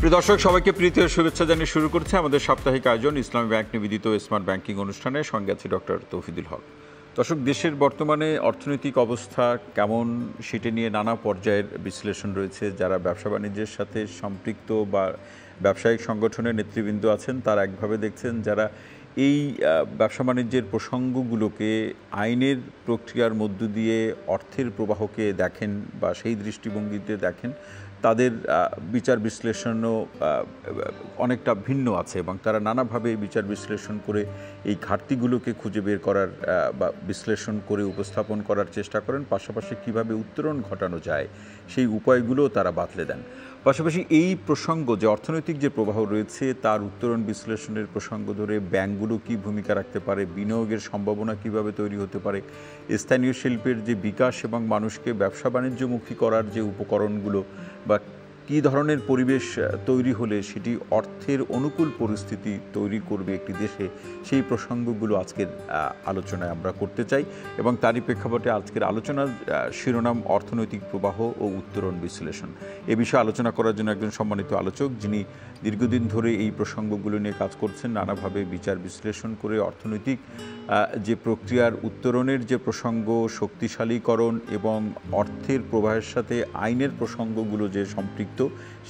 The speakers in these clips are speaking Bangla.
প্রিয় দর্শক, সবাইকে প্রীতি ও শুভেচ্ছা জানিয়ে শুরু করছে আমাদের সাপ্তাহিক আয়োজন ইসলামী ব্যাংক নিবেদিত স্মার্ট ব্যাংকিং অনুষ্ঠানে। সঙ্গে আছে ডক্টর তৌহিদুল হক। দর্শক, দেশের বর্তমানে অর্থনৈতিক অবস্থা কেমন সেটা নিয়ে নানা পর্যায়ের বিশ্লেষণ রয়েছে। যারা ব্যবসা বাণিজ্যের সাথে সম্পৃক্ত বা ব্যবসায়িক সংগঠনের নেতৃবৃন্দ আছেন তারা একভাবে দেখছেন, যারা এই ব্যবসা বাণিজ্যের প্রসঙ্গগুলোকে আইনের প্রক্রিয়ার মধ্য দিয়ে অর্থের প্রবাহকে দেখেন বা সেই দৃষ্টিভঙ্গিতে দেখেন, তাদের বিচার বিশ্লেষণও অনেকটা ভিন্ন আছে এবং তারা নানাভাবে বিচার বিশ্লেষণ করে এই ঘাটতিগুলোকে খুঁজে বের করার বা বিশ্লেষণ করে উপস্থাপন করার চেষ্টা করেন। পাশাপাশি কিভাবে উত্তরণ ঘটানো যায় সেই উপায়গুলোও তারা বাতলে দেন। পাশাপাশি এই প্রসঙ্গ যে অর্থনৈতিক যে প্রবাহ রয়েছে তার উত্তরণ বিশ্লেষণের প্রসঙ্গ ধরে ব্যাংকগুলো কী ভূমিকা রাখতে পারে, বিনিয়োগের সম্ভাবনা কিভাবে তৈরি হতে পারে, স্থানীয় শিল্পের যে বিকাশ এবং মানুষকে ব্যবসা বাণিজ্যমুখী করার যে উপকরণগুলো বা কী ধরনের পরিবেশ তৈরি হলে সেটি অর্থের অনুকূল পরিস্থিতি তৈরি করবে একটি দেশে, সেই প্রসঙ্গগুলো আজকের আলোচনায় আমরা করতে চাই। এবং তারই প্রেক্ষাপটে আজকের আলোচনার শিরোনাম অর্থনৈতিক প্রবাহ ও উত্তরণ বিশ্লেষণ। এ বিষয়ে আলোচনা করার জন্য একজন সম্মানিত আলোচক, যিনি দীর্ঘদিন ধরে এই প্রসঙ্গগুলো নিয়ে কাজ করছেন, নানাভাবে বিচার বিশ্লেষণ করে অর্থনৈতিক যে প্রক্রিয়ার উত্তরণের যে প্রসঙ্গ, শক্তিশালীকরণ এবং অর্থের প্রবাহের সাথে আইনের প্রসঙ্গগুলো যে সম্পৃক্ত,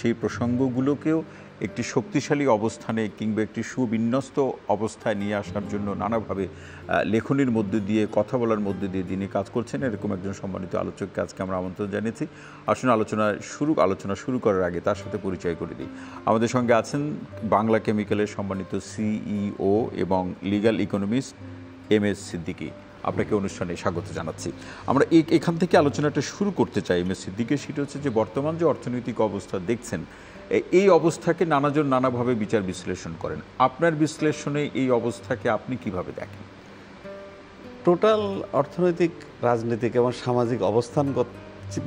সেই প্রসঙ্গগুলোকেও একটি শক্তিশালী অবস্থানে কিংবা একটি সুবিন্যস্ত অবস্থায় নিয়ে আসার জন্য নানাভাবে লেখনীর মধ্যে দিয়ে, কথা বলার মধ্যে দিয়ে যিনি কাজ করছেন, এরকম একজন সম্মানিত আলোচককে আজকে আমরা আমন্ত্রণ জানিয়েছি। আসুন আলোচনা শুরু করার আগে তার সাথে পরিচয় করে দিই। আমাদের সঙ্গে আছেন বাংলা কেমিক্যালের সম্মানিত সিইও এবং লিগ্যাল ইকোনমিস্ট MS সিদ্দিকী। আপনাকে অনুষ্ঠানে স্বাগত জানাচ্ছি। আমরা এখান থেকে আলোচনাটা শুরু করতে চাই MS সিদ্দিকী। সেটা হচ্ছে যে বর্তমান যে অর্থনৈতিক অবস্থা দেখছেন, এই অবস্থাকে নানাজন নানাভাবে বিচার বিশ্লেষণ করেন। আপনার বিশ্লেষণে এই অবস্থাকে আপনি কিভাবে দেখেন? টোটাল অর্থনৈতিক, রাজনৈতিক এবং সামাজিক অবস্থান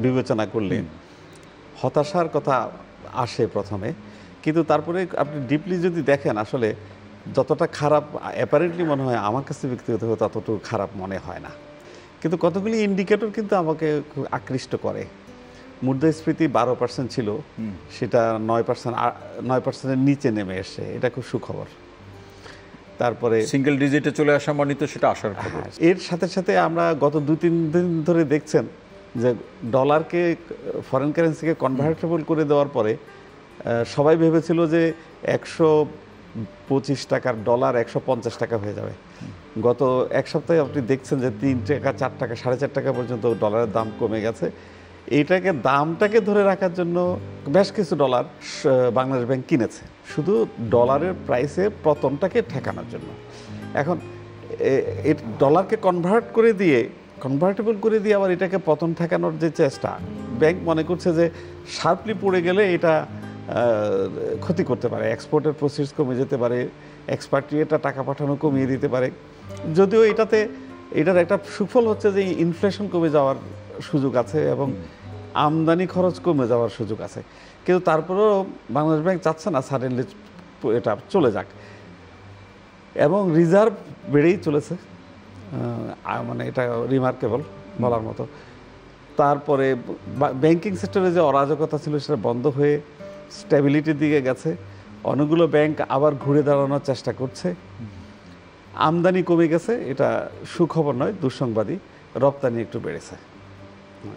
বিবেচনা করলে হতাশার কথা আসে প্রথমে, কিন্তু তারপরে আপনি ডিপলি যদি দেখেন আসলে যতটা খারাপ অ্যাপারেন্টলি মনে হয় আমার কাছে ব্যক্তিগতভাবে ততটুকু খারাপ মনে হয় না। কিন্তু কতগুলি ইন্ডিকেটর কিন্তু আমাকে খুব আকৃষ্ট করে। মুদ্রাস্ফীতি 12% ছিল, সেটা 9%-এর নিচে নেমে এসে, এটা খুব সুখবর। তারপরে সিঙ্গেল ডিজিটে চলে আসা মানে তো সেটা আসার খবর। এর সাথে সাথে আমরা গত 2-3 দিন ধরে দেখছেন যে ডলারকে, ফরেন কারেন্সিকে কনভার্টেবল করে দেওয়ার পরে সবাই ভেবেছিল যে 125 টাকার ডলার 150 টাকা হয়ে যাবে। গত এক সপ্তাহে আপনি দেখছেন যে 3 টাকা, 4 টাকা, 4.5 টাকা পর্যন্ত ডলারের দাম কমে গেছে। এইটাকে, দামটাকে ধরে রাখার জন্য বেশ কিছু ডলার বাংলাদেশ ব্যাংক কিনেছে, শুধু ডলারের প্রাইসে পতনটাকে ঠেকানোর জন্য। এখন ডলারকে কনভার্টেবল করে দিয়ে আবার এটাকে পতন ঠেকানোর যে চেষ্টা, ব্যাংক মনে করছে যে শার্পলি পড়ে গেলে এটা ক্ষতি করতে পারে, এক্সপোর্টের প্রসেস কমে যেতে পারে, এক্সপার্ট্রিয়েটটা টাকা পাঠানো কমিয়ে দিতে পারে। যদিও এটার একটা সুফল হচ্ছে যে ইনফ্লেশন কমে যাওয়ার সুযোগ আছে এবং আমদানি খরচ কমে যাওয়ার সুযোগ আছে, কিন্তু তারপরেও বাংলাদেশ ব্যাংক চাচ্ছে না সাডেনলি এটা চলে যাক, এবং রিজার্ভ বেড়েই চলেছে, মানে এটা রিমার্কেবল বলার মতো। তারপরে ব্যাংকিং সেক্টরে যে অরাজকতা ছিল সেটা বন্ধ হয়ে স্টেবিলিটির দিকে গেছে। অনেকগুলো ব্যাংক আবার ঘুরে দাঁড়ানোর চেষ্টা করছে। আমদানি কমে গেছে, এটা সুখবর নয়, দুঃসংবাদী। রপ্তানি একটু বেড়েছে।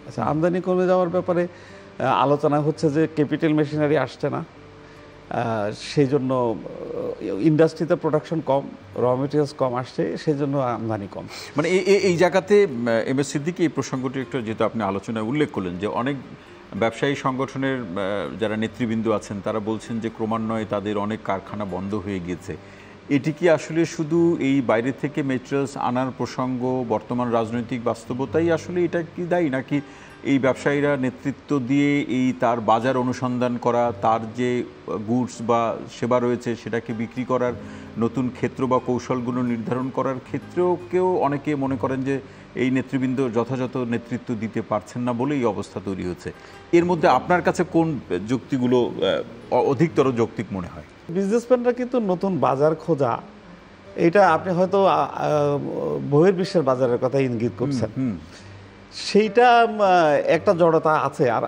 আচ্ছা, আমদানি কমে যাওয়ার ব্যাপারে আলোচনা হচ্ছে যে ক্যাপিটাল মেশিনারি আসছে না, সেই জন্য ইন্ডাস্ট্রিতে প্রোডাকশন কম, র মেটেরিয়ালস কম আসছে, সেই জন্য আমদানি কম। মানে এই জায়গাতে MS সিদ্দিকী, এই প্রসঙ্গটি একটু যেহেতু আপনি আলোচনায় উল্লেখ করলেন যে অনেক ব্যবসায়ী সংগঠনের যারা নেতৃবৃন্দ আছেন তারা বলছেন যে ক্রমান্বয়ে তাদের অনেক কারখানা বন্ধ হয়ে গিয়েছে। এটি কি আসলে শুধু এই বাইরে থেকে মেটেরিয়ালস আনার প্রসঙ্গ, বর্তমান রাজনৈতিক বাস্তবতাই আসলে এটা কি দায়ী, নাকি এই ব্যবসায়ীরা নেতৃত্ব দিয়ে তার বাজার অনুসন্ধান করা, তার যে গুডস বা সেবা রয়েছে সেটাকে বিক্রি করার নতুন ক্ষেত্র বা কৌশলগুলো নির্ধারণ করার ক্ষেত্রেও অনেকে মনে করেন যে এই নেতৃবৃন্দ যথাযথ নেতৃত্ব দিতে পারছেন না বলে এই অবস্থা তৈরি হচ্ছে? এর মধ্যে আপনার কাছে কোন যুক্তিগুলো অধিকতর যৌক্তিক মনে হয়? বিজনেসম্যানরা কিন্তু নতুন বাজার খোঁজা, এটা আপনি হয়তো বহির্বিশ্বের বাজারের কথা ইঙ্গিত করছেন, সেইটা একটা জড়তা আছে, আর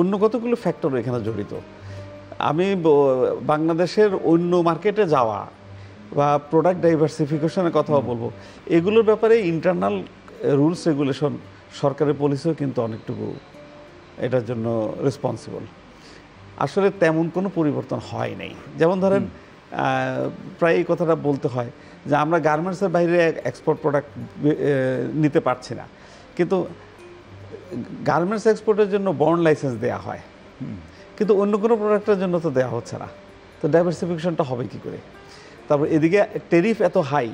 অন্য কতগুলো ফ্যাক্টর এখানে জড়িত। আমি বাংলাদেশের অন্য মার্কেটে যাওয়া বা প্রোডাক্ট ডাইভার্সিফিকেশনের কথাও বলবো, এগুলোর ব্যাপারে ইন্টারনাল রুলস রেগুলেশন সরকারের পলিসিও কিন্তু অনেকটুকু এটার জন্য রেসপন্সিবল। আসলে তেমন কোনো পরিবর্তন হয় নাই। যেমন ধরেন প্রায় এই কথাটা বলতে হয় যে আমরা গার্মেন্টসের বাইরে এক্সপোর্ট প্রোডাক্ট নিতে পারছি না, কিন্তু গার্মেন্টস এক্সপোর্টের জন্য বন্ড লাইসেন্স দেওয়া হয়, কিন্তু অন্য কোনো প্রোডাক্টের জন্য তো দেওয়া হচ্ছে না। তো ডাইভার্সিফিকেশনটা হবে কি করে? তারপর এদিকে ট্যারিফ এত হাই,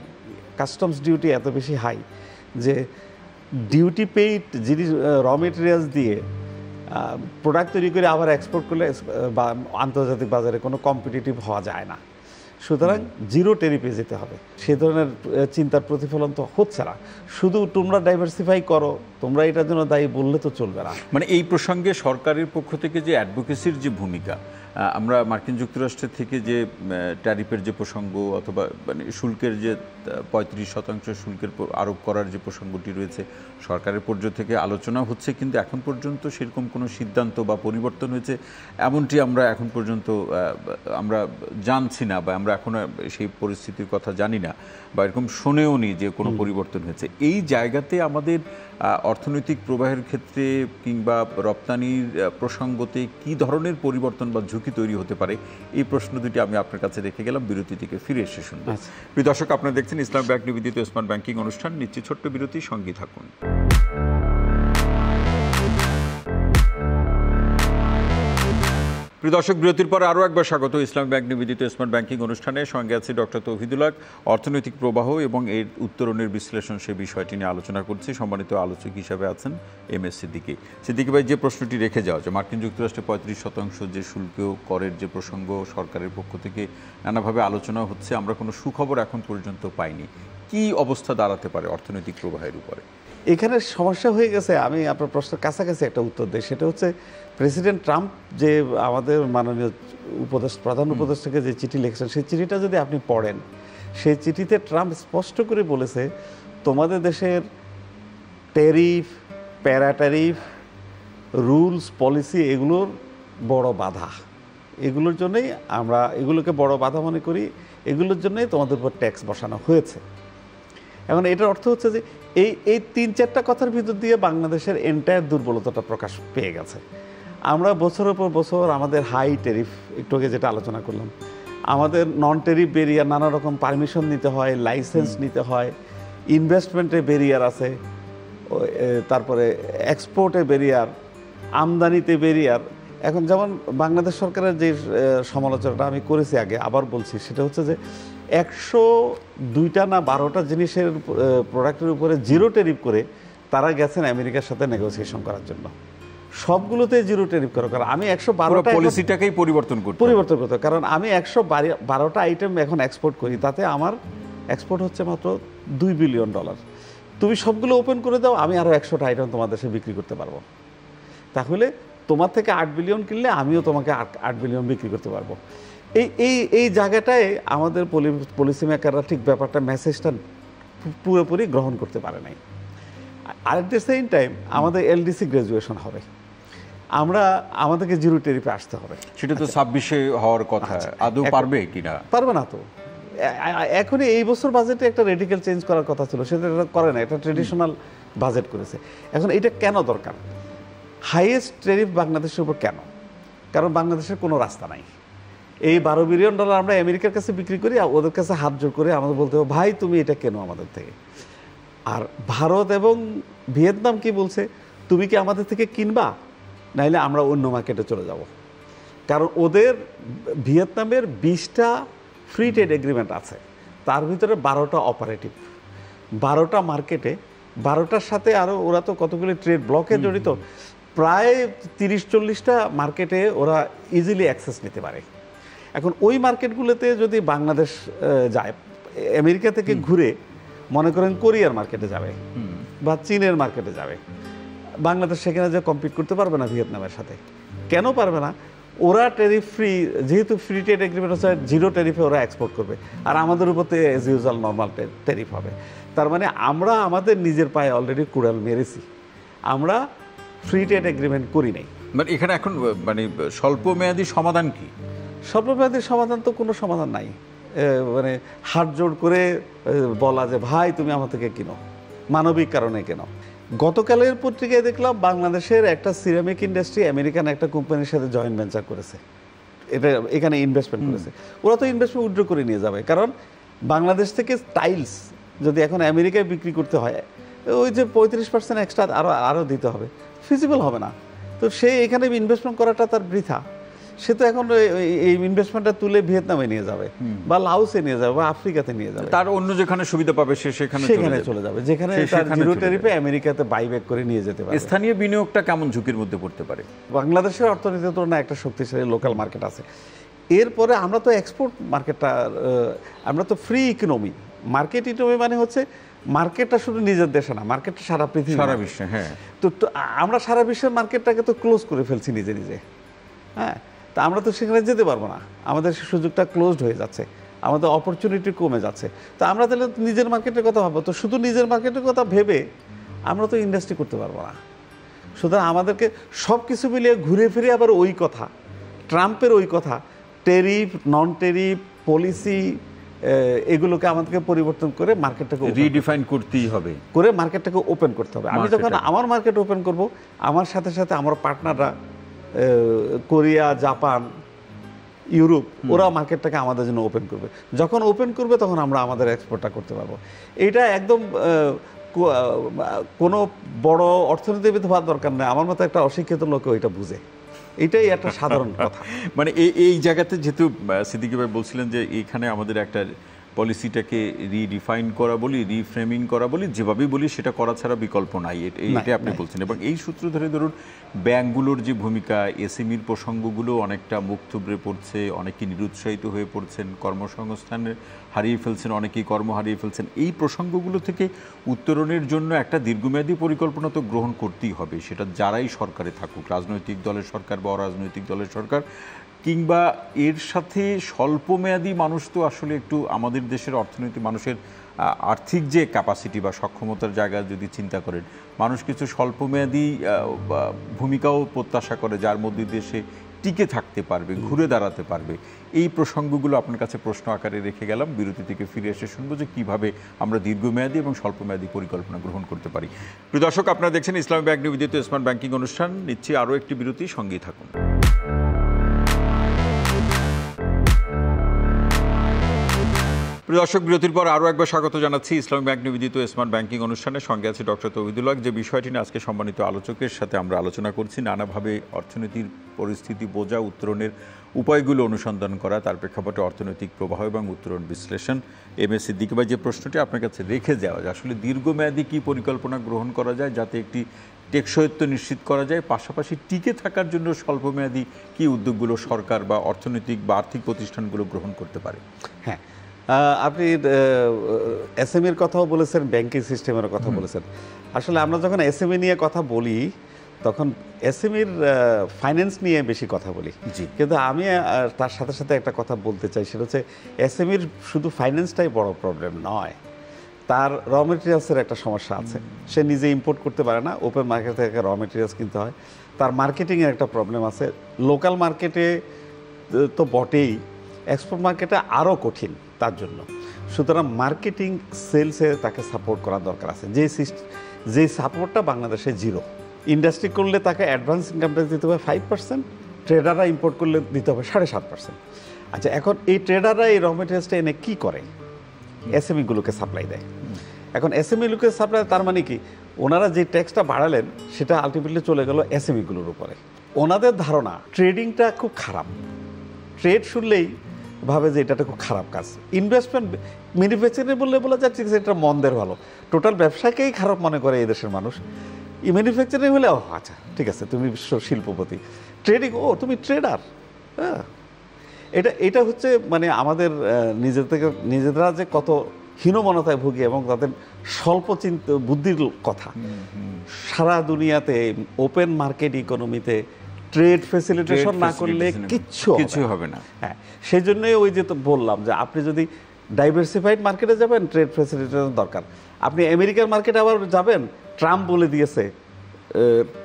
কাস্টমস ডিউটি এত বেশি হাই যে ডিউটি পেইড জিনিস র মেটেরিয়ালস দিয়ে প্রোডাক্ট তৈরি করে আবার এক্সপোর্ট করলে বা আন্তর্জাতিক বাজারে কোনো কম্পিটিটিভ হওয়া যায় না। সুতরাং জিরো ট্যারিফে যেতে হবে। সে ধরনের চিন্তার প্রতিফলন তো হচ্ছে না। শুধু তোমরা ডাইভার্সিফাই করো, তোমরা এটার জন্য দায়ী বললে তো চলবে না। মানে এই প্রসঙ্গে সরকারের পক্ষ থেকে যে অ্যাডভোকেসির যে ভূমিকা, আমরা মার্কিন যুক্তরাষ্ট্রের থেকে যে ট্যারিফের যে প্রসঙ্গ অথবা মানে শুল্কের যে 35% শুল্কের আরোপ করার যে প্রসঙ্গটি রয়েছে, সরকারের পর্যায় থেকে আলোচনা হচ্ছে, কিন্তু এখন পর্যন্ত সেরকম কোনো সিদ্ধান্ত বা পরিবর্তন হয়েছে এমনটি আমরা এখন পর্যন্ত আমরা জানছি না, বা আমরা এখনো সেই পরিস্থিতির কথা জানি না, বা এরকম শুনেও নি যে কোনো পরিবর্তন হয়েছে। এই জায়গাতে আমাদের অর্থনৈতিক প্রবাহের ক্ষেত্রে কিংবা রপ্তানির প্রসঙ্গতে কি ধরনের পরিবর্তন বা ঝুঁকি তৈরি হতে পারে, এই প্রশ্ন দুটি আমি আপনার কাছে রেখে গেলাম। বিরতি থেকে ফিরে এসে শুনব। প্রিয় দর্শক, আপনারা দেখছেন ইসলাম ব্যাংক নিবেদিত স্মার্ট ব্যাংকিং অনুষ্ঠান। নিচ্ছি ছোট্ট বিরতি, সঙ্গী থাকুন। প্রিয় দর্শক, বিরতির পর আরও একবার স্বাগত ইসলাম ব্যাংক নিবেদিত স্মার্ট ব্যাংকিং অনুষ্ঠানে। সঙ্গে আছে ডক্টর তৌহিদুল হক। অর্থনৈতিক প্রবাহ এবং এর উত্তরণের বিশ্লেষণ, সে বিষয়টি নিয়ে আলোচনা করছি। সম্মানিত আলোচক হিসাবে আছেন এম.এস. সিদ্দিকী। সিদ্দিকী ভাই, যে প্রশ্নটি রেখে যাওয়া যে মার্কিন যুক্তরাষ্ট্রে 35% যে শুল্ক করের যে প্রসঙ্গ সরকারের পক্ষ থেকে নানাভাবে আলোচনা হচ্ছে, আমরা কোনো সুখবর এখন পর্যন্ত পাইনি। কি অবস্থা দাঁড়াতে পারে অর্থনৈতিক প্রবাহের উপরে? এখানে সমস্যা হয়ে গেছে। আমি আপনার প্রশ্নের কাছাকাছি একটা উত্তর দিই। সেটা হচ্ছে প্রেসিডেন্ট ট্রাম্প যে আমাদের মাননীয় প্রধান উপদেষ্টাকে যে চিঠি লিখেছেন, সেই চিঠিটা যদি আপনি পড়েন, সেই চিঠিতে ট্রাম্প স্পষ্ট করে বলেছে তোমাদের দেশের ট্যারিফ, প্যারা ট্যারিফ, রুলস, পলিসি এগুলোর বড় বাধা। এগুলোর জন্যই আমরা এগুলোকে বড় বাধা মনে করি, এগুলোর জন্যই তোমাদের উপর ট্যাক্স বসানো হয়েছে। এখন এটার অর্থ হচ্ছে যে এই 3-4টা কথার ভিতর দিয়ে বাংলাদেশের এন্টায়ার দুর্বলতাটা প্রকাশ পেয়ে গেছে। আমরা বছরের পর বছর আমাদের হাই ট্যারিফ, একটু আগে যেটা আলোচনা করলাম, আমাদের নন ট্যারিফ ব্যারিয়ার, নানা রকম পারমিশন নিতে হয়, লাইসেন্স নিতে হয়, ইনভেস্টমেন্টের ব্যারিয়ার আছে, তারপরে এক্সপোর্টে ব্যারিয়ার, আমদানিতে ব্যারিয়ার। এখন যেমন বাংলাদেশ সরকারের যে সমালোচনাটা আমি করেছি আগে, আবার বলছি, সেটা হচ্ছে যে 102টা না 12টা জিনিসের প্রোডাক্টের উপরে জিরো ট্যারিফ করে তারা গেছেন আমেরিকার সাথে নেগোসিয়েশন করার জন্য। সবগুলোতে জিরো ট্যারিফ করার কারণ আমি 112টা পলিসিটাকেই পরিবর্তন করতে, কারণ আমি 112টা আইটেম এখন এক্সপোর্ট করি, তাতে আমার এক্সপোর্ট হচ্ছে মাত্র $2 বিলিয়ন। তুমি সবগুলো ওপেন করে দাও, আমি আরও 100টা আইটেম তোমার দেশে বিক্রি করতে পারবো। তাহলে তোমার থেকে 8 বিলিয়ন কিনলে আমিও তোমাকে 8 বিলিয়ন বিক্রি করতে পারবো। এই জায়গাটায় আমাদের পলিসি মেকাররা ঠিক ব্যাপারটা, মেসেজটা পুরোপুরি গ্রহণ করতে পারে নাই। আর এট দ্য সেম টাইম আমাদের এলডিসি গ্র্যাজুয়েশন হবে, আমাদেরকে জিরো ট্যারিফে আসতে হবে। সেটা তো 26-এ হওয়ার কথা, আদৌ পারবে কিনা? পারবে না তো। এখনই এই বছর বাজেটে একটা রেডিক্যাল চেঞ্জ করার কথা ছিল, সেটা করে না, এটা ট্রেডিশনাল বাজেট করেছে। এখন এটা কেন দরকার? হাইয়েস্ট ট্যারিফ বাংলাদেশের উপর কেন? কারণ বাংলাদেশের কোনো রাস্তা নাই। এই $12 বিলিয়ন আমরা আমেরিকার কাছে বিক্রি করি, ওদের কাছে হাত জোর করে আমাদের বলতে হবে, ভাই তুমি এটা কেন আমাদের থেকে। আর ভারত এবং ভিয়েতনাম কি বলছে, তুমি কি আমাদের থেকে কিনবা, নাইলে আমরা অন্য মার্কেটে চলে যাব। কারণ ওদের ভিয়েতনামের 20টা ফ্রি ট্রেড এগ্রিমেন্ট আছে, তার ভিতরে 12টা অপারেটিভ, 12টা মার্কেটে, 12টার সাথে আরও ওরা তো কতগুলি ট্রেড ব্লকে জড়িত, প্রায় 30-40টা মার্কেটে ওরা ইজিলি অ্যাক্সেস নিতে পারে। এখন ওই মার্কেটগুলোতে যদি বাংলাদেশ যায়, আমেরিকা থেকে ঘুরে মনে করেন কোরিয়ার মার্কেটে যাবে বা চীনের মার্কেটে যাবে, বাংলাদেশ সেখানে যে কম্পিট করতে পারবে না ভিয়েতনামের সাথে। কেন পারবে না? ওরা ট্যারিফ ফ্রি, যেহেতু ফ্রি ট্রেড এগ্রিমেন্ট হচ্ছে, জিরো ট্যারিফে ওরা এক্সপোর্ট করবে, আর আমাদের উপর তো এজ ইউজুয়াল নর্মাল ট্যারিফ হবে। তার মানে আমরা আমাদের নিজের পায়ে অলরেডি কুড়াল মেরেছি, আমরা ফ্রি ট্রেড এগ্রিমেন্ট করি নাই। মানে এখানে এখন মানে স্বল্প মেয়াদী সমাধান কি? স্বল্পমেয়াদী সমাধান তো কোনো সমাধান নাই। মানে হাত জোড় করে বলা যে ভাই তুমি আমার থেকে কিনো, মানবিক কারণে কেনো। গতকালের পত্রিকায় দেখলাম বাংলাদেশের একটা সিরামিক ইন্ডাস্ট্রি আমেরিকান একটা কোম্পানির সাথে জয়েন্ট ভেঞ্চার করেছে, এটা এখানে ইনভেস্টমেন্ট করেছে। ওরা তো ইনভেস্টমেন্ট উইথড্র করে নিয়ে যাবে, কারণ বাংলাদেশ থেকে টাইলস যদি এখন আমেরিকায় বিক্রি করতে হয়, ওই যে 35% এক্সট্রা আরও দিতে হবে, ফিজিবল হবে না। তো সে এখানে ইনভেস্টমেন্ট করাটা তার বৃথা। সে তো এখন এই ইনভেস্টমেন্টটা তুলে ভিয়েতনামে নিয়ে যাবে বা লাওসে নিয়ে যাবে বা আফ্রিকাতে নিয়ে যাবে, তার অন্য যেখানে সুবিধা পাবে সে সেখানে চলে যাবে, যেখানে জিরো ট্যারিফে আমেরিকাতে বাইব্যাক করে নিয়ে যেতে পারে। স্থানীয় বিনিয়োগটা কেমন ঝুঁকির মধ্যে পড়তে পারে? বাংলাদেশের অর্থনীতির তুলনায় একটা শক্তিশালী লোকাল মার্কেট আছে। এরপরে আমরা তো এক্সপোর্ট মার্কেটটা, আমরা তো ফ্রি ইকোনমি। মার্কেট ইকোনমি মানে হচ্ছে মার্কেটটা শুধু নিজের দেশে না, মার্কেটটা সারা পৃথিবী, সারা বিশ্বে। হ্যাঁ, তো আমরা সারা বিশ্বের মার্কেটটাকে তো ক্লোজ করে ফেলছি নিজে নিজে। হ্যাঁ, তা আমরা তো সেখানে যেতে পারবো না, আমাদের সুযোগটা ক্লোজড হয়ে যাচ্ছে, আমাদের অপরচুনিটি কমে যাচ্ছে। তো আমরা তাহলে নিজের মার্কেটের কথা ভাববো, তো শুধু নিজের মার্কেটের কথা ভেবে আমরা তো ইন্ডাস্ট্রি করতে পারবো না। সুতরাং আমাদেরকে সব কিছু মিলিয়ে ঘুরে ফিরে আবার ওই কথা, ট্রাম্পের ওই কথা, টেরিফ নন টেরিফ পলিসি, এগুলোকে আমাদেরকে পরিবর্তন করে মার্কেটটাকে রিডিফাইন করতেই হবে, করে মার্কেটটাকে ওপেন করতে হবে। আমি যখন আমার মার্কেট ওপেন করব, আমার সাথে সাথে আমার পার্টনাররা কোরিয়া, জাপান, ইউরোপ, ওরা মার্কেটটাকে আমাদের জন্য ওপেন করবে। যখন ওপেন করবে তখন আমরা আমাদের এক্সপোর্টটা করতে পারবো। এটা একদম কোনো বড় অর্থনীতিবিদ হওয়ার দরকার নেই, আমার মতো একটা অশিক্ষিত লোক ওইটা বুঝে। এটাই একটা সাধারণ কথা। মানে এই জায়গাতে যেহেতু সিদ্দিকী ভাই বলছিলেন যে এখানে আমাদের একটা পলিসিটাকে রিডিফাইন করা বলি, রিফ্রেমিং করা বলি, যেভাবেই বলি সেটা করা ছাড়া বিকল্প নাই, এটা আপনি বলছেন। এবং এই সূত্র ধরে ধরুন ব্যাংকগুলোর যে ভূমিকা, এসএমইর প্রসঙ্গগুলো অনেকটা মুখ থুবড়ে পড়ছে, অনেকে নিরুৎসাহিত হয়ে পড়ছেন, কর্মসংস্থান হারিয়ে ফেলছেন, অনেকেই কর্ম হারিয়ে ফেলছেন। এই প্রসঙ্গগুলো থেকে উত্তরণের জন্য একটা দীর্ঘমেয়াদী পরিকল্পনা তো গ্রহণ করতেই হবে, সেটা যারাই সরকারে থাকুক, রাজনৈতিক দলের সরকার বা অরাজনৈতিক দলের সরকার, কিংবা এর সাথে স্বল্পমেয়াদী মানুষ তো আসলে একটু আমাদের দেশের অর্থনীতি, মানুষের আর্থিক যে ক্যাপাসিটি বা সক্ষমতার জায়গা যদি চিন্তা করেন, মানুষ কিছু স্বল্পমেয়াদী ভূমিকাও প্রত্যাশা করে, যার মধ্যে দেশে টিকে থাকতে পারবে, ঘুরে দাঁড়াতে পারবে। এই প্রসঙ্গগুলো আপনার কাছে প্রশ্ন আকারে রেখে গেলাম। বিরতি থেকে ফিরে এসে শুনবো যে কীভাবে আমরা দীর্ঘমেয়াদী এবং স্বল্পমেয়াদী পরিকল্পনা গ্রহণ করতে পারি। প্রিয় দর্শক, আপনারা দেখছেন ইসলামী ব্যাংক নিবেদিত স্মার্ট ব্যাংকিং অনুষ্ঠান। নিচ্ছি আরও একটি বিরতি, সঙ্গেই থাকুন। দর্শক, বিরতির পর আরও একবার স্বাগত জানাচ্ছি ইসলামী ব্যাংক নিবেদিত স্মার্ট ব্যাংকিং অনুষ্ঠানের সঙ্গে আছে ডক্টর তৌহিদুল হক। যে বিষয়টি নিয়ে আজকে সম্মানিত আলোচকের সাথে আমরা আলোচনা করছি, নানাভাবে অর্থনীতির পরিস্থিতি বোঝা, উত্তরণের উপায়গুলো অনুসন্ধান করা, তার প্রেক্ষাপটে অর্থনৈতিক প্রবাহ এবং উত্তরণ বিশ্লেষণ। এমএস সিদ্দিকী ভাই যে প্রশ্নটি আপনার কাছে রেখে যাওয়া, আসলে দীর্ঘমেয়াদী কী পরিকল্পনা গ্রহণ করা যায় যাতে একটি টেকসইত্ব নিশ্চিত করা যায়, পাশাপাশি টিকে থাকার জন্য স্বল্পমেয়াদী কী উদ্যোগগুলো সরকার বা অর্থনৈতিক বা আর্থিক প্রতিষ্ঠানগুলো গ্রহণ করতে পারে? হ্যাঁ, আপনি এসএমইর কথাও বলেছেন, ব্যাংকিং সিস্টেমের কথা বলেছেন। আসলে আমরা যখন এসএমই নিয়ে কথা বলি তখন এসএমইর ফাইন্যান্স নিয়ে বেশি কথা বলি, কিন্তু আমি তার সাথে সাথে একটা কথা বলতে চাই, সেটা হচ্ছে এসএমইর শুধু ফাইন্যান্সটাই বড় প্রবলেম নয়, তার র মেটেরিয়ালসের একটা সমস্যা আছে। সে নিজে ইম্পোর্ট করতে পারে না, ওপেন মার্কেট থেকে র মেটেরিয়ালস কিনতে হয়। তার মার্কেটিংয়ের একটা প্রবলেম আছে, লোকাল মার্কেটে তো বটেই, এক্সপোর্ট মার্কেটে আরও কঠিন তার জন্য। সুতরাং মার্কেটিং সেলসে তাকে সাপোর্ট করার দরকার আছে, যে সাপোর্টটা বাংলাদেশে জিরো। ইন্ডাস্ট্রি করলে তাকে অ্যাডভান্স ইনকাম ট্যাক্স দিতে হবে 5%, ট্রেডাররা ইম্পোর্ট করলে দিতে হবে 7.5%। আচ্ছা, এখন এই ট্রেডাররা এই র মেটেরিয়ালসটা এনে কী করে? এসএমইগুলোকে সাপ্লাই দেয়। এখন এসএমইগুলোকে সাপ্লাই, তার মানে কি, ওনারা যে ট্যাক্সটা বাড়ালেন সেটা আলটিমেটলি চলে গেল এসএমইগুলোর উপরে। ওনাদের ধারণা ট্রেডিংটা খুব খারাপ, ট্রেড শুনলেই ভাবে যে এটা খুব খারাপ কাজ। ইনভেস্টমেন্ট, ম্যানুফ্যাকচারিং বললে বলা যাচ্ছে এটা মন্দের ভালো, টোটাল ব্যবসাকেই খারাপ মনে করে এই দেশের মানুষ। ম্যানুফ্যাকচারিং হলে আচ্ছা ঠিক আছে, তুমি শিল্পপতি, ট্রেডিং তুমি ট্রেডার। হ্যাঁ, এটা হচ্ছে মানে আমাদের নিজেরা যে কত হীনমনতায় ভুগি এবং তাদের স্বল্প বুদ্ধির কথা। সারা দুনিয়াতে ওপেন মার্কেট ইকোনমিতে ট্রেড ফেসিলিটেশন না করলে কিচ্ছু হবে না। হ্যাঁ, সেই জন্যই ওই যে তো বললাম যে আপনি যদি ডাইভার্সিফাইড মার্কেটে যাবেন, ট্রেড ফেসিলিটেশন দরকার। আপনি আমেরিকার মার্কেটে আবার যাবেন, ট্রাম্প বলে দিয়েছে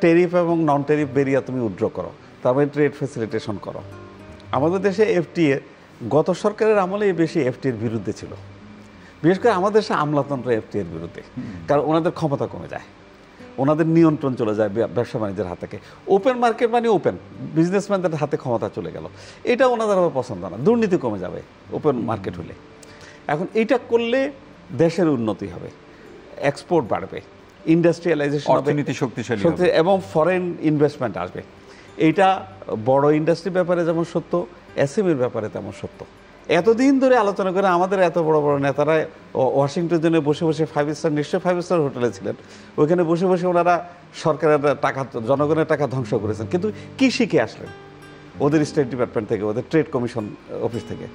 টেরিফ এবং নন টেরিফ বেরিয়া তুমি উইথড্র করো, তার মানে ট্রেড ফেসিলিটেশন করো। আমাদের দেশে এফটিএ গত সরকারের আমলে বেশি এফটিএর বিরুদ্ধে ছিল, বিশেষ করে আমাদের দেশে আমলাতন্ত্র এফটিএর বিরুদ্ধে, কারণ ওনাদের ক্ষমতা কমে যায়, ওনাদের নিয়ন্ত্রণ চলে যায় ব্যবসা বাণিজ্যের হাত থেকে। ওপেন মার্কেট মানে ওপেন, বিজনেসম্যানদের হাতে ক্ষমতা চলে গেল, এটা ওনাদের আবার পছন্দ না। দুর্নীতি কমে যাবে ওপেন মার্কেট হলে। এখন এইটা করলে দেশের উন্নতি হবে, এক্সপোর্ট বাড়বে, ইন্ডাস্ট্রিয়ালাইজেশন হবে, অর্থনীতি শক্তিশালী এবং ফরেন ইনভেস্টমেন্ট আসবে। এইটা বড় ইন্ডাস্ট্রির ব্যাপারে যেমন সত্য, এসএমইর ব্যাপারে তেমন সত্য। এতদিন ধরে আলোচনা করে আমাদের এত বড় বড় নেতারা ওয়াশিংটনে বসে বসে 5 স্টার, নিশ্চয়ই 5 স্টার হোটেলে ছিলেন, ওইখানে বসে বসে ওনারা সরকারের টাকা, জনগণের টাকা ধ্বংস করেছেন। কিন্তু কি শিখে আসলেন ওদের স্টেট ডিপার্টমেন্ট থেকে, ওদের ট্রেড কমিশন অফিস থেকে?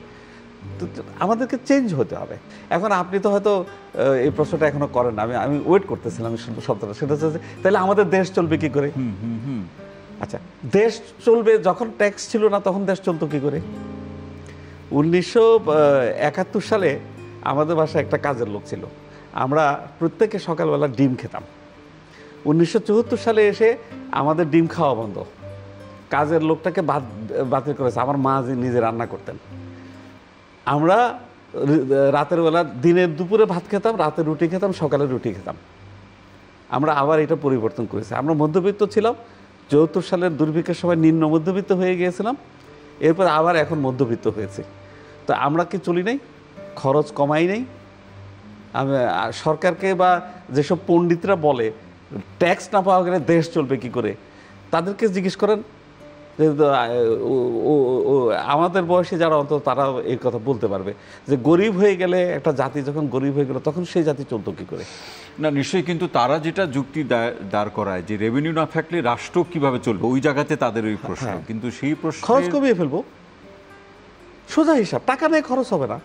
তো আমাদেরকে চেঞ্জ হতে হবে। এখন আপনি তো হয়তো এই প্রশ্নটা এখনো করেন না, আমি ওয়েট করতেছিলাম শব্দটা, সেটা হচ্ছে তাহলে আমাদের দেশ চলবে কি করে? আচ্ছা, দেশ চলবে, যখন ট্যাক্স ছিল না তখন দেশ চলতো কি করে? 1971 সালে আমাদের বাসায় একটা কাজের লোক ছিল, আমরা প্রত্যেকে সকালবেলা ডিম খেতাম। 1974 সালে এসে আমাদের ডিম খাওয়া বন্ধ, কাজের লোকটাকে বাতিল করেছে। আমার মা নিজে রান্না করতেন, আমরা রাতের বেলা, দিনের দুপুরে ভাত খেতাম, রাতে রুটি খেতাম, সকালে রুটি খেতাম। আমরা আবার এটা পরিবর্তন করেছি। আমরা মধ্যবিত্ত ছিলাম, 74 সালের দুর্ভিক্ষের সময় নিম্ন মধ্যবিত্ত হয়ে গিয়েছিলাম, এরপর আবার এখন মধ্যবিত্ত হয়েছে। তো আমরা কি চলি নাই, খরচ কমাই নাই? আমি সরকারকে বা যেসব পণ্ডিতরা বলে ট্যাক্স না পাওয়া গেলে দেশ চলবে কি করে, তাদেরকে জিজ্ঞেস করেন। আমাদের বয়সে যারা অন্তত তারা এই কথা বলতে পারবে যে গরিব হয়ে গেলে, একটা জাতি যখন গরিব হয়ে গেল তখন সেই জাতি চলতো কি করে? না, নিশ্চয়ই। কিন্তু তারা যেটা যুক্তি দাঁড় করায় যে রেভিনিউ না থাকলে রাষ্ট্র কিভাবে চলবে, ওই জায়গাতে তাদের ওই প্রশ্ন। কিন্তু সেই প্রশ্ন, খরচ কমিয়ে ফেলবো, সোজা হিসাব, টাকা নেই, খরচ হবে না।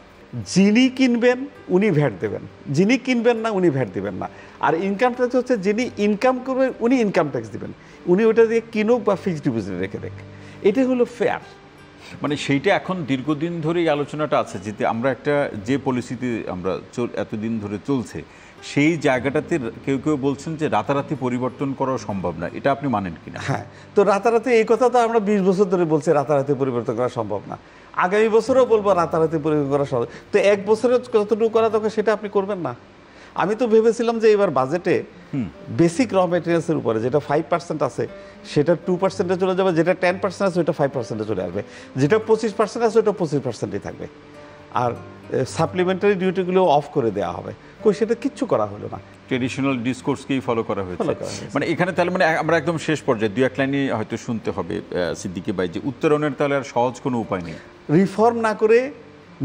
যিনি কিনবেন উনি ভ্যাট দেবেন, যিনি কিনবেন না উনি ভ্যাট দিবেন না। আর ইনকাম ট্যাক্স হচ্ছে যিনি ইনকাম করবেন উনি ইনকাম ট্যাক্স দিবেন, উনি ওইটা দিয়ে কিনুক বা ফিক্সড ডিপোজিটে রেখে দেখ। এটাই হলো ফেয়ার। মানে সেইটা এখন দীর্ঘদিন ধরেই আলোচনাটা আছে, যেতে আমরা একটা যে পলিসিতে আমরা এতদিন ধরে চলছে, সেই জায়গাটাতে কেউ কেউ বলছেন যে রাতারাতি পরিবর্তন করা সম্ভব না। এটা আপনি মানেন কিনা? হ্যাঁ, তো রাতারাতি এই কথা তো আমরা 20 বছর ধরে বলছি, রাতারাতি পরিবর্তন করা সম্ভব না। আগামী বছরও বলবো রাতারাতি পরিবর্তন করা সম্ভব। তো এক বছরে যতটুকু করা দরকার সেটা আপনি করবেন না। আমি তো ভেবেছিলাম যে এবার বাজেটে বেসিক র মেটেরিয়ালসের উপরে যেটা 5% আছে সেটা 2%-এ চলে যাবে, যেটা 10% আছে ওইটা 5%-এ চলে আসবে, যেটা 25% আছে ওইটা 25%-ই থাকবে, আর সাপ্লিমেন্টারি ডিউটিগুলো অফ করে দেওয়া হবে। কই, সেটা কিচ্ছু করা হলো না, ট্রেডিশনাল ডিসকোর্সকেই ফলো করা হয়েছে। মানে এখানে তাহলে মানে আমরা একদম শেষ পর্যায়ে 2-1 লাইনে হয়তো শুনতে হবে সিদ্দিকী ভাই, যে উত্তরণের তাহলে আর সহজ কোনো উপায় নেই। রিফর্ম না করে,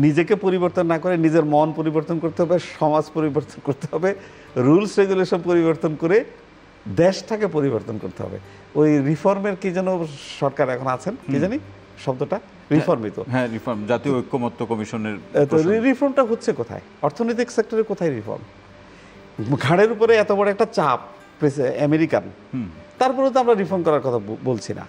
নিজেকে পরিবর্তন না করে, নিজের মন পরিবর্তন করতে হবে, সমাজ পরিবর্তন করতে হবে, রুলস রেগুলেশন পরিবর্তন করে দেশটাকে পরিবর্তন করতে হবে। ওই রিফর্মের কি যেন সরকার এখন আছেন, কি জানি শব্দটা, রিফর্মই তো। হ্যাঁ, রিফর্ম, জাতীয় ঐক্যমত্য কমিশনের। রিফর্মটা হচ্ছে কোথায়? অর্থনৈতিক সেক্টরে কোথায় রিফর্ম? ঘাড়ের উপরে এত বড় একটা চাপ আমেরিকান, তারপরে তো আমরা রিফর্ম করার কথা বলছি না।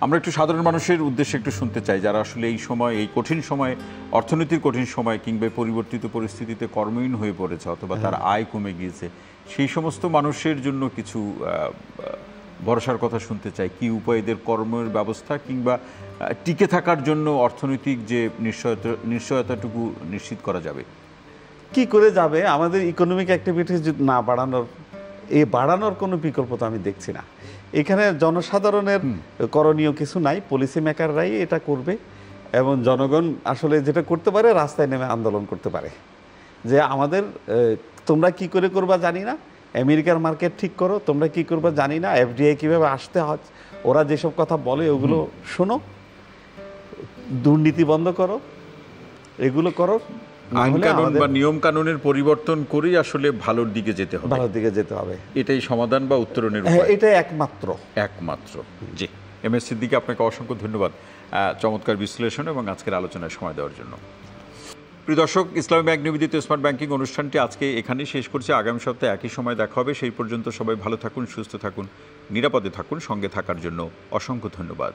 আমরা একটু সাধারণ মানুষের উদ্দেশ্যে একটু শুনতে চাই, যারা আসলে এই সময়, এই কঠিন সময়, অর্থনীতির কঠিন সময় কিংবা পরিবর্তিত পরিস্থিতিতে কর্মহীন হয়ে পড়েছে অথবা তার আয় কমে গিয়েছে, সেই সমস্ত মানুষের জন্য কিছু ভরসার কথা শুনতে চাই। কি উপায় এদের কর্মের ব্যবস্থা কিংবা টিকে থাকার জন্য অর্থনৈতিক যে নিশ্চয়তাটুকু নিশ্চিত করা যাবে? কি করে যাবে? আমাদের ইকোনমিক অ্যাক্টিভিটিস না বাড়ানোর কোনো বিকল্প তো আমি দেখছি না। এখানে জনসাধারণের করণীয় কিছু নাই, পলিসি মেকাররাই এটা করবে। এবং জনগণ আসলে যেটা করতে পারে, রাস্তায় নেমে আন্দোলন করতে পারে যে আমাদের, তোমরা কি করে করবা জানি না, আমেরিকার মার্কেট ঠিক করো, তোমরা কি করবা জানি না, এফডিআই কীভাবে আসতে হয়, ওরা যেসব কথা বলে ওগুলো শোনো, দুর্নীতি বন্ধ করো, এগুলো করো। আইন কানুন বা নিয়ম কানুনের পরিবর্তন করেই আসলে ভালোর দিকে যেতে হবে, ভালোর দিকে যেতে হবে। এটাই সমাধান বা উত্তরণের উপায়, এটাই একমাত্র। জি, এম এস সিদ্দিকী, আপনাকে অসংখ্য ধন্যবাদ চমৎকার বিশ্লেষণ এবং আজকের আলোচনায় সময় দেওয়ার জন্য। প্রিয় দর্শক, ইসলামী ব্যাংক নিবেদিত স্মার্ট ব্যাংকিং অনুষ্ঠানটি আজকে এখানেই শেষ করছি। আগামী সপ্তাহে একই সময় দেখা হবে। সেই পর্যন্ত সবাই ভালো থাকুন, সুস্থ থাকুন, নিরাপদে থাকুন। সঙ্গে থাকার জন্য অসংখ্য ধন্যবাদ।